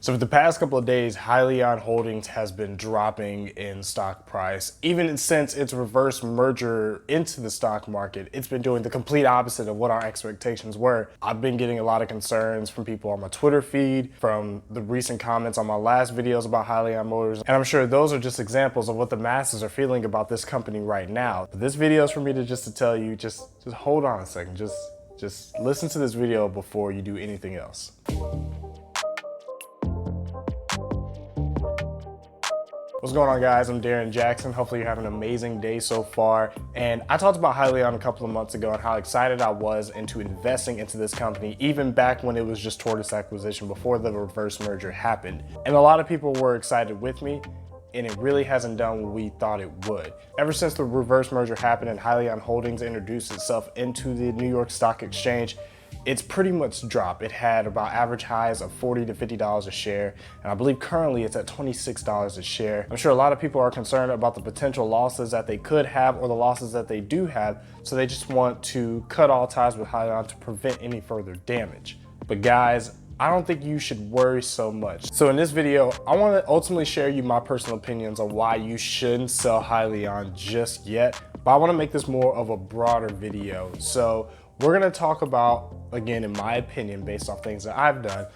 So for the past couple of days, Hyliion Holdings has been dropping in stock price. Even since its reverse merger into the stock market, it's been doing the complete opposite of what our expectations were. I've been getting a lot of concerns from people on my Twitter feed, from the recent comments on my last videos about Hyliion Motors, and I'm sure those are just examples of what the masses are feeling about this company right now. But this video is for me to tell you, just hold on a second, just listen to this video before you do anything else. What's going on, guys? I'm Darren Jackson. Hopefully you're having an amazing day so far. And I talked about Hyliion a couple of months ago and how excited I was into investing into this company, even back when it was just Tortoise Acquisition before the reverse merger happened. And a lot of people were excited with me, and it really hasn't done what we thought it would. Ever since the reverse merger happened and Hyliion Holdings introduced itself into the New York Stock Exchange, it's pretty much dropped. It had about average highs of $40 to $50 a share, and I believe currently it's at $26 a share. I'm sure a lot of people are concerned about the potential losses that they could have or the losses that they do have, so they just want to cut all ties with Hyliion to prevent any further damage. But guys, I don't think you should worry so much. So in this video, I want to ultimately share you my personal opinions on why you shouldn't sell Hyliion just yet, but I want to make this more of a broader video. So we're going to talk about, again, in my opinion, based off things that I've done,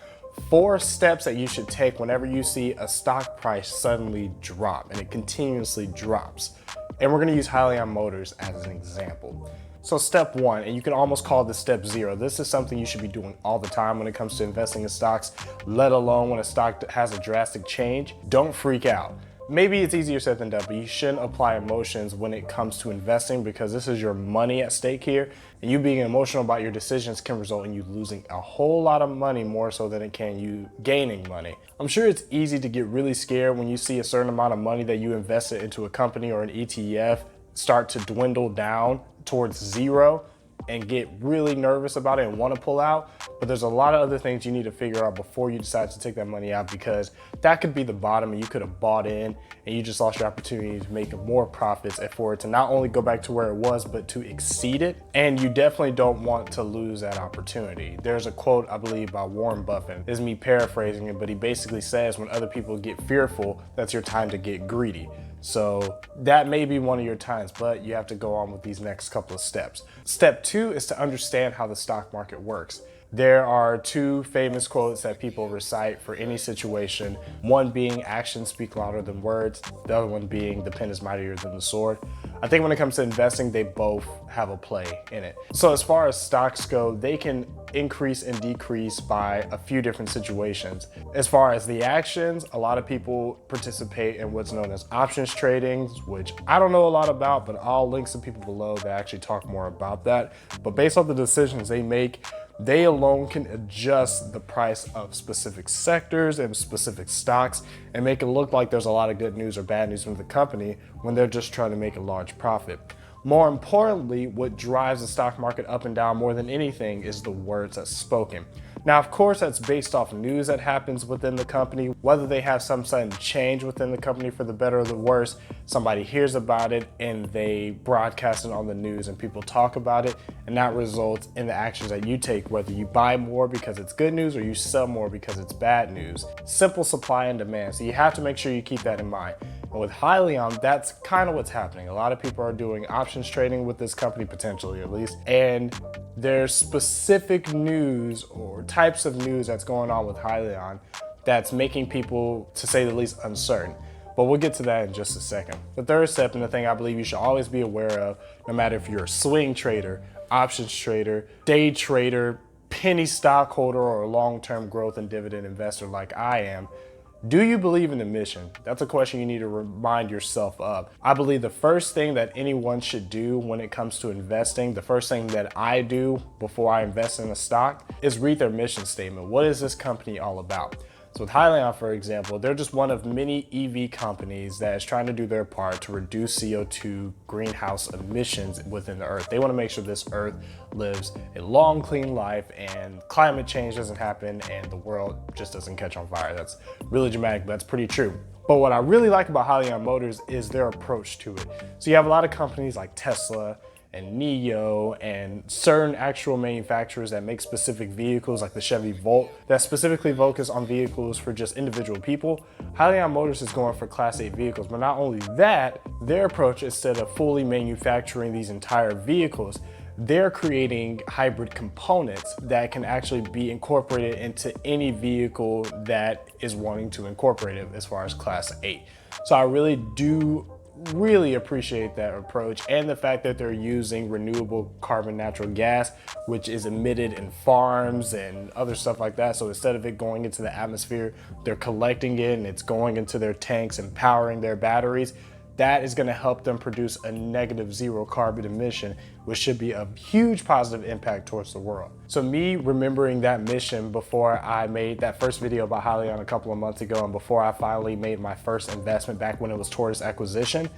4 steps that you should take whenever you see a stock price suddenly drop, and it continuously drops. And we're going to use Hyliion Motors as an example. So step 1, and you can almost call this step 0. This is something you should be doing all the time when it comes to investing in stocks, let alone when a stock has a drastic change. Don't freak out. Maybe it's easier said than done, but you shouldn't apply emotions when it comes to investing, because this is your money at stake here, and you being emotional about your decisions can result in you losing a whole lot of money more so than it can you gaining money. I'm sure it's easy to get really scared when you see a certain amount of money that you invested into a company or an ETF start to dwindle down towards zero and get really nervous about it and want to pull out. But there's a lot of other things you need to figure out before you decide to take that money out, because that could be the bottom and you could have bought in and you just lost your opportunity to make more profits and for it to not only go back to where it was, but to exceed it. And you definitely don't want to lose that opportunity. There's a quote, I believe, by Warren Buffett. This is me paraphrasing it, but he basically says when other people get fearful, that's your time to get greedy. So that may be one of your times, but you have to go on with these next couple of steps. Step 2 is to understand how the stock market works. There are 2 famous quotes that people recite for any situation. One being actions speak louder than words. The other one being the pen is mightier than the sword. I think when it comes to investing, they both have a play in it. So as far as stocks go, they can increase and decrease by a few different situations. As far as the actions, a lot of people participate in what's known as options trading, which I don't know a lot about, but I'll link some people below that actually talk more about that. But based on the decisions they make, they alone can adjust the price of specific sectors and specific stocks and make it look like there's a lot of good news or bad news from the company when they're just trying to make a large profit. More importantly, what drives the stock market up and down more than anything is the words that's spoken. Now, of course, that's based off news that happens within the company, whether they have some sudden change within the company for the better or the worse. Somebody hears about it and they broadcast it on the news and people talk about it, and that results in the actions that you take, whether you buy more because it's good news or you sell more because it's bad news. Simple supply and demand. So you have to make sure you keep that in mind. And with Hyliion, that's kind of what's happening. A lot of people are doing options trading with this company, potentially at least, and there's specific news or types of news that's going on with Hyliion that's making people, to say the least, uncertain. But we'll get to that in just a second. The third step, and the thing I believe you should always be aware of, no matter if you're a swing trader, options trader, day trader, penny stockholder, or a long-term growth and dividend investor like I am, do you believe in the mission? That's a question you need to remind yourself of. I believe the first thing that anyone should do when it comes to investing, the first thing that I do before I invest in a stock, is read their mission statement. What is this company all about? So with Hyliion, for example, they're just one of many EV companies that is trying to do their part to reduce CO2 greenhouse emissions within the earth. They want to make sure this earth lives a long, clean life and climate change doesn't happen and the world just doesn't catch on fire. That's really dramatic, but that's pretty true. But what I really like about Hyliion Motors is their approach to it. So you have a lot of companies like Tesla and NIO and certain actual manufacturers that make specific vehicles like the Chevy Volt that specifically focus on vehicles for just individual people, Hyliion Motors is going for Class 8 vehicles. But not only that, their approach, instead of fully manufacturing these entire vehicles, they're creating hybrid components that can actually be incorporated into any vehicle that is wanting to incorporate it as far as Class 8. So I really do appreciate that approach, and the fact that they're using renewable carbon natural gas, which is emitted in farms and other stuff like that. So instead of it going into the atmosphere, they're collecting it and it's going into their tanks and powering their batteries. That is going to help them produce a negative zero carbon emission, which should be a huge positive impact towards the world. So me remembering that mission before I made that first video about Hyliion a couple of months ago, and before I finally made my first investment back when it was Tortoise Acquisition,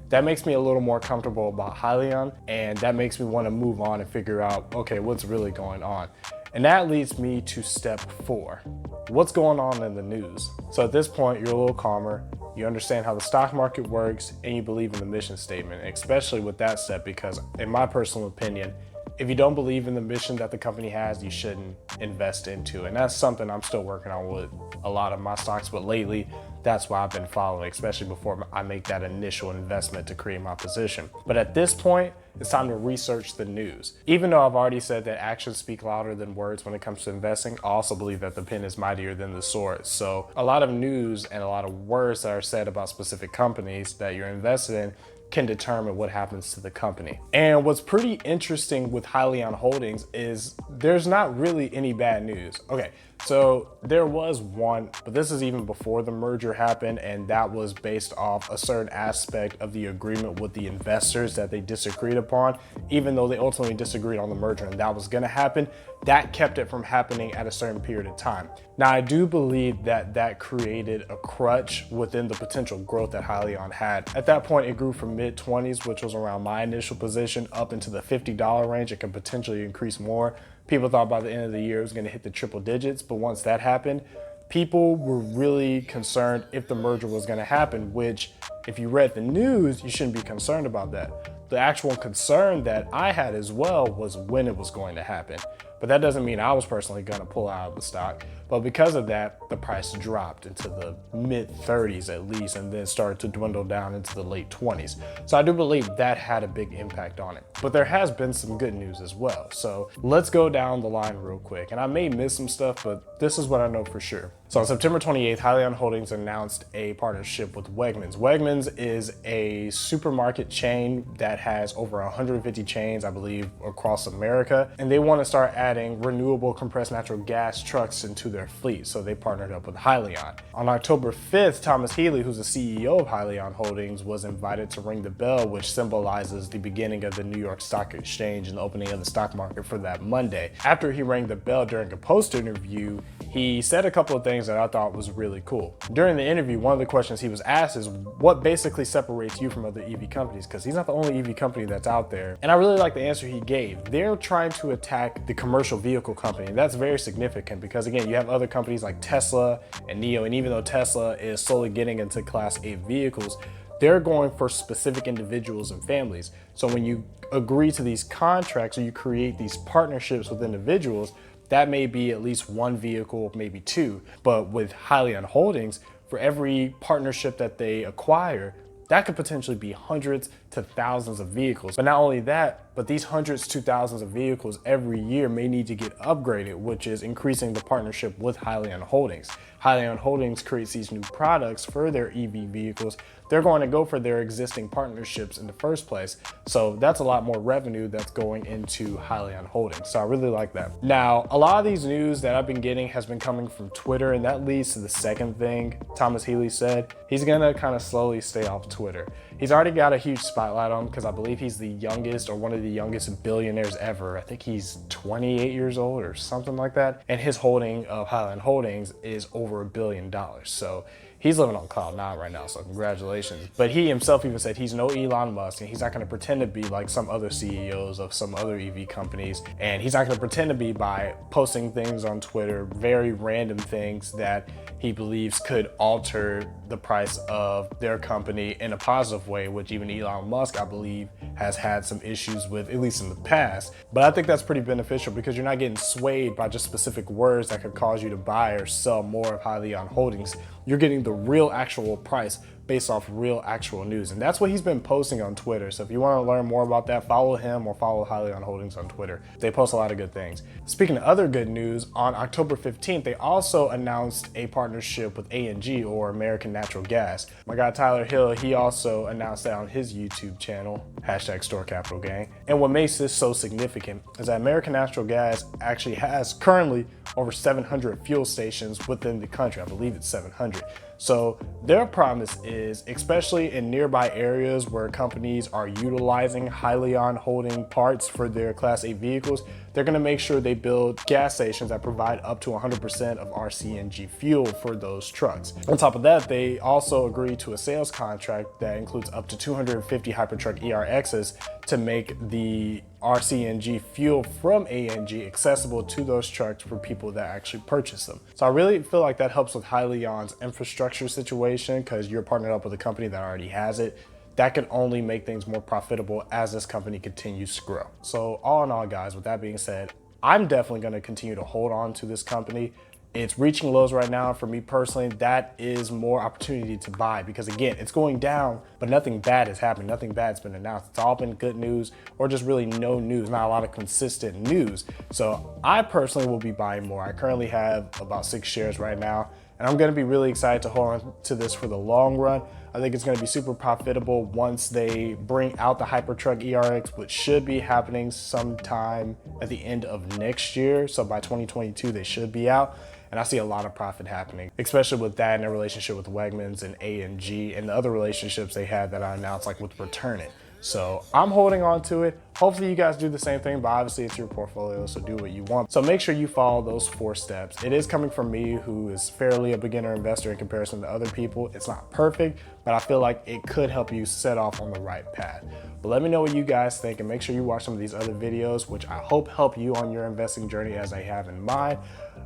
that makes me a little more comfortable about Hyliion, and that makes me want to move on and figure out, okay, what's really going on? And that leads me to step 4. What's going on in the news? So at this point, you're a little calmer, you understand how the stock market works, and you believe in the mission statement, especially with that step, because in my personal opinion, if you don't believe in the mission that the company has, you shouldn't invest into. And that's something I'm still working on with a lot of my stocks, but lately, that's why I've been following, especially before I make that initial investment to create my position. But at this point, it's time to research the news. Even though I've already said that actions speak louder than words when it comes to investing, I also believe that the pen is mightier than the sword. So a lot of news and a lot of words that are said about specific companies that you're invested in can determine what happens to the company. And what's pretty interesting with Hyliion Holdings is there's not really any bad news. Okay, so there was one, but this is even before the merger happened, and that was based off a certain aspect of the agreement with the investors that they disagreed upon. Even though they ultimately disagreed on the merger and that was gonna happen, that kept it from happening at a certain period of time. Now, I do believe that that created a crutch within the potential growth that Hyliion had. At that point, it grew from mid-20s, which was around my initial position, up into the $50 range. It could potentially increase more. People thought by the end of the year it was going to hit the triple digits, but once that happened, people were really concerned if the merger was going to happen, which if you read the news, you shouldn't be concerned about that. The actual concern that I had as well was when it was going to happen. But that doesn't mean I was personally going to pull out of the stock. But because of that, the price dropped into the mid 30s at least, and then started to dwindle down into the late 20s. So I do believe that had a big impact on it. But there has been some good news as well. So let's go down the line real quick. And I may miss some stuff, but this is what I know for sure. So on September 28th, Hyliion Holdings announced a partnership with Wegmans. Wegmans is a supermarket chain that has over 150 chains, I believe, across America. And they want to start adding renewable compressed natural gas trucks into their fleet. So they partnered up with Hyliion. On October 5th, Thomas Healy, who's the CEO of Hyliion Holdings, was invited to ring the bell, which symbolizes the beginning of the New York Stock Exchange and the opening of the stock market for that Monday. After he rang the bell during a post interview, he said a couple of things that I thought was really cool. During the interview, one of the questions he was asked is what basically separates you from other EV companies? Because he's not the only EV company that's out there. And I really like the answer he gave. They're trying to attack the commercial vehicle company. And that's very significant because, again, you have other companies like Tesla and NIO. And even though Tesla is slowly getting into Class 8 vehicles, they're going for specific individuals and families. So when you agree to these contracts or you create these partnerships with individuals, that may be at least one vehicle, maybe two. But with Hyliion Holdings, for every partnership that they acquire, that could potentially be hundreds to thousands of vehicles. But not only that, but these hundreds to thousands of vehicles every year may need to get upgraded, which is increasing the partnership with Hyliion Holdings. Hyliion Holdings creates these new products for their EV vehicles. They're going to go for their existing partnerships in the first place. So that's a lot more revenue that's going into Hyliion Holdings. So I really like that. Now, a lot of these news that I've been getting has been coming from Twitter, and that leads to the second thing Thomas Healy said. He's gonna kind of slowly stay off Twitter. He's already got a huge spotlight on him because I believe he's the youngest or one of the youngest billionaires ever. I think he's 28 years old or something like that. And his holding of Hyliion Holdings is over $1 billion. So he's living on cloud nine right now, so congratulations. But he himself even said he's no Elon Musk, and he's not gonna pretend to be like some other CEOs of some other EV companies. And he's not gonna pretend to be by posting things on Twitter, very random things that he believes could alter the price of their company in a positive way, which even Elon Musk, I believe, has had some issues with, at least in the past. But I think that's pretty beneficial because you're not getting swayed by just specific words that could cause you to buy or sell more of Hyliion Holdings. You're getting the real actual price based off real actual news. And that's what he's been posting on Twitter. So if you want to learn more about that, follow him or follow Hyliion Holdings on Twitter. They post a lot of good things. Speaking of other good news, on October 15th, they also announced a partnership with ANG, or American Natural Gas. My guy Tyler Hill, he also announced that on his YouTube channel, #StoreCapitalGang. And what makes this so significant is that American Natural Gas actually has currently over 700 fuel stations within the country. I believe it's 700. So their promise is, especially in nearby areas where companies are utilizing Hyliion Holding parts for their Class 8 vehicles, they're gonna make sure they build gas stations that provide up to 100% of RCNG fuel for those trucks. On top of that, they also agreed to a sales contract that includes up to 250 Hypertruck ERXs to make the RCNG fuel from ANG accessible to those trucks for people that actually purchase them. So I really feel like that helps with Hyliion's infrastructure situation, because you're partnered up with a company that already has it. That can only make things more profitable as this company continues to grow. So all in all, guys, with that being said, I'm definitely going to continue to hold on to this company. It's reaching lows right now. For me personally, that is more opportunity to buy, because again, it's going down, but nothing bad is happening. Nothing bad's been announced. It's all been good news, or just really no news, not a lot of consistent news. So I personally will be buying more. I currently have about 6 shares right now, and I'm going to be really excited to hold on to this for the long run. I think it's going to be super profitable once they bring out the Hypertruck ERX, which should be happening sometime at the end of next year. So by 2022, they should be out. And I see a lot of profit happening, especially with that and their relationship with Wegmans and ANG and the other relationships they had that I announced, like with Return It. So I'm holding on to it. Hopefully you guys do the same thing, but obviously it's your portfolio, so do what you want. So make sure you follow those 4 steps. It is coming from me, who is fairly a beginner investor in comparison to other people. It's not perfect, but I feel like it could help you set off on the right path. But let me know what you guys think, and make sure you watch some of these other videos, which I hope help you on your investing journey as I have in mine.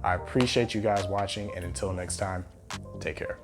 I appreciate you guys watching, and until next time, take care.